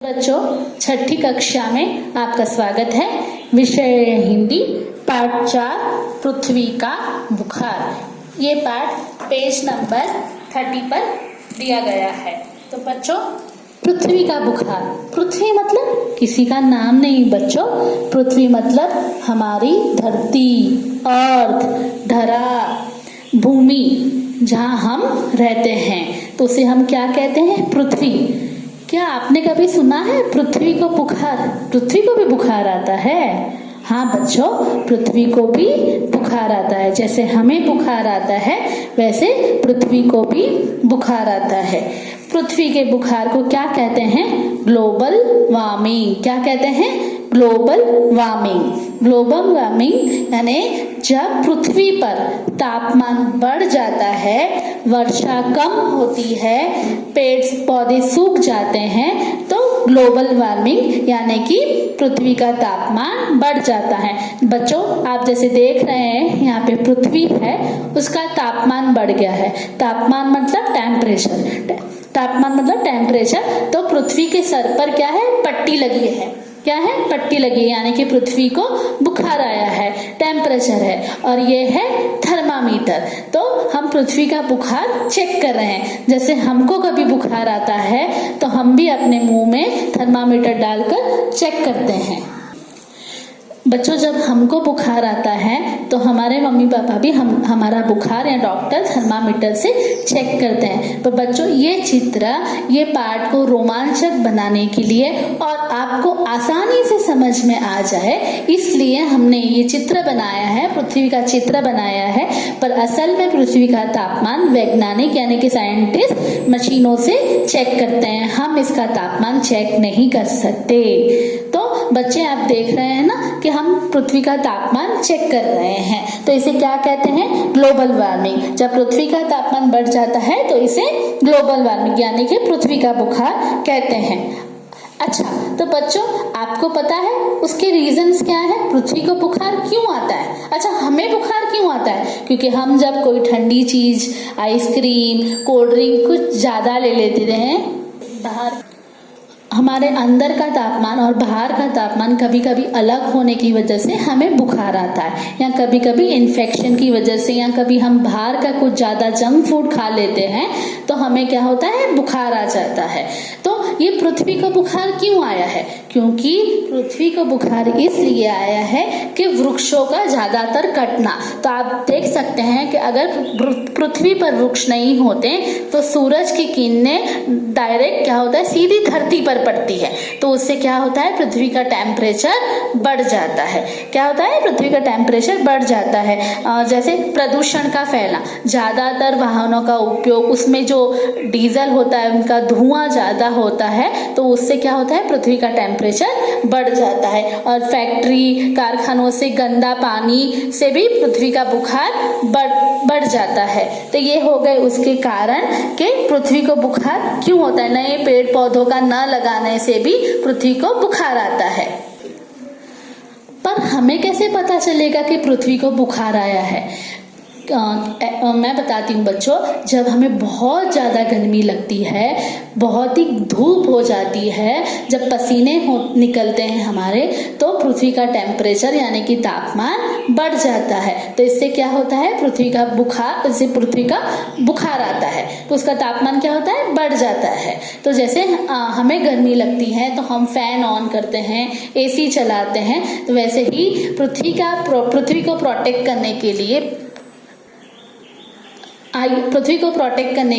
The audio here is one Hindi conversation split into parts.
बच्चों, छठी कक्षा में आपका स्वागत है। विषय हिंदी, पाठ 4, पृथ्वी का बुखार। ये पाठ पेज नंबर 30 पर दिया गया है। तो बच्चों, पृथ्वी का बुखार। पृथ्वी मतलब किसी का नाम नहीं बच्चों। पृथ्वी मतलब हमारी धरती, अर्थ, धरा, भूमि, जहाँ हम रहते हैं, तो उसे हम क्या कहते हैं? पृथ्वी। क्या आपने कभी सुना है पृथ्वी को बुखार? पृथ्वी को भी बुखार आता है? हाँ बच्चों, पृथ्वी को भी बुखार आता है। जैसे हमें बुखार आता है वैसे पृथ्वी को भी बुखार आता है। पृथ्वी के बुखार को क्या कहते हैं? Global warming. क्या कहते हैं? Global warming. ग्लोबल वार्मिंग यानी जब पृथ्वी पर तापमान बढ़ जाता है, वर्षा कम होती है, पेड़ पौधे सूख जाते हैं, तो ग्लोबल वार्मिंग यानी कि पृथ्वी का तापमान बढ़ जाता है। बच्चों, आप जैसे देख रहे हैं यहाँ पे पृथ्वी है, उसका तापमान बढ़ गया है। तापमान मतलब टेम्परेचर। तापमान मतलब टेम्परेचर। तो पृथ्वी के सर पर क्या है? पट्टी लगी है। क्या है? पट्टी लगी है, यानी कि पृथ्वी को बुखार आया है, टेम्परेचर है। और ये है थर्मामीटर। तो हम पृथ्वी का बुखार चेक कर रहे हैं। जैसे हमको कभी बुखार आता है तो हम भी अपने मुंह में थर्मामीटर डालकर चेक करते हैं। बच्चों, जब हमको बुखार आता है तो हमारे मम्मी पापा भी हमारा बुखार या डॉक्टर थर्मामीटर से चेक करते हैं। तो बच्चों, ये चित्र, ये पाठ को रोमांचक बनाने के लिए और आपको आसानी से समझ में आ जाए, इसलिए हमने ये चित्र बनाया है, पृथ्वी का चित्र बनाया है। पर असल में पृथ्वी का तापमान वैज्ञानिक यानी कि साइंटिस्ट मशीनों से चेक करते हैं। हम इसका तापमान चेक नहीं कर सकते। तो बच्चे, आप देख रहे हैं ना कि हम पृथ्वी का तापमान चेक कर रहे हैं। तो इसे क्या कहते हैं? Global warming. जब पृथ्वी का तापमान बढ़ जाता है तो इसे ग्लोबल वार्मिंग यानी कि पृथ्वी का बुखार कहते हैं। अच्छा, तो बच्चों, आपको पता है उसके रीजंस क्या है? पृथ्वी को बुखार क्यों आता है? अच्छा, हमें बुखार क्यों आता है? क्योंकि हम जब कोई ठंडी चीज, आइसक्रीम, कोल्ड ड्रिंक कुछ ज्यादा ले लेते हैं, बाहर हमारे अंदर का तापमान और बाहर का तापमान कभी कभी अलग होने की वजह से हमें बुखार आता है, या कभी कभी इन्फेक्शन की वजह से, या कभी हम बाहर का कुछ ज़्यादा जंक फूड खा लेते हैं तो हमें क्या होता है? बुखार आ जाता है। तो ये पृथ्वी को बुखार क्यों आया है? क्योंकि पृथ्वी को बुखार इसलिए आया है कि वृक्षों का ज्यादातर कटना। तो आप देख सकते हैं कि अगर पृथ्वी पर वृक्ष नहीं होते तो सूरज की किरणें डायरेक्ट क्या होता है? सीधी धरती पर पड़ती है। तो उससे क्या होता है? पृथ्वी का टेम्परेचर बढ़ जाता है। क्या होता है? पृथ्वी का टेम्परेचर बढ़ जाता है। जैसे प्रदूषण का फैलना, ज्यादातर वाहनों का उपयोग, उसमें जो डीजल होता है उनका धुआं ज्यादा होता है, तो उससे क्या होता है? पृथ्वी का टेम्परेचर बढ़ जाता है। और फैक्ट्री, कारखानों से गंदा पानी से भी पृथ्वी का बुखार बढ़ जाता है। तो ये हो गए उसके कारण कि पृथ्वी को बुखार क्यों होता है। नए पेड़ पौधों का न लगाने से भी पृथ्वी को बुखार आता है। पर हमें कैसे पता चलेगा कि पृथ्वी को बुखार आया है? मैं बताती हूँ बच्चों, जब हमें बहुत ज़्यादा गर्मी लगती है, बहुत ही धूप हो जाती है, जब पसीने निकलते हैं हमारे, तो पृथ्वी का टेम्परेचर यानी कि तापमान बढ़ जाता है। तो इससे क्या होता है? पृथ्वी का बुखार आता है। तो उसका तापमान क्या होता है? बढ़ जाता है। तो जैसे हमें गर्मी लगती है तो हम फैन ऑन करते हैं, AC चलाते हैं, तो वैसे ही पृथ्वी को प्रोटेक्ट करने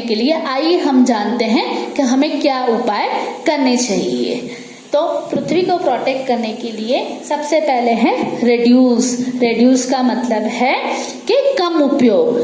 के लिए आइए हम जानते हैं कि हमें क्या उपाय करने चाहिए। तो पृथ्वी को प्रोटेक्ट करने के लिए सबसे पहले है रिड्यूस। रिड्यूस का मतलब है कि कम उपयोग।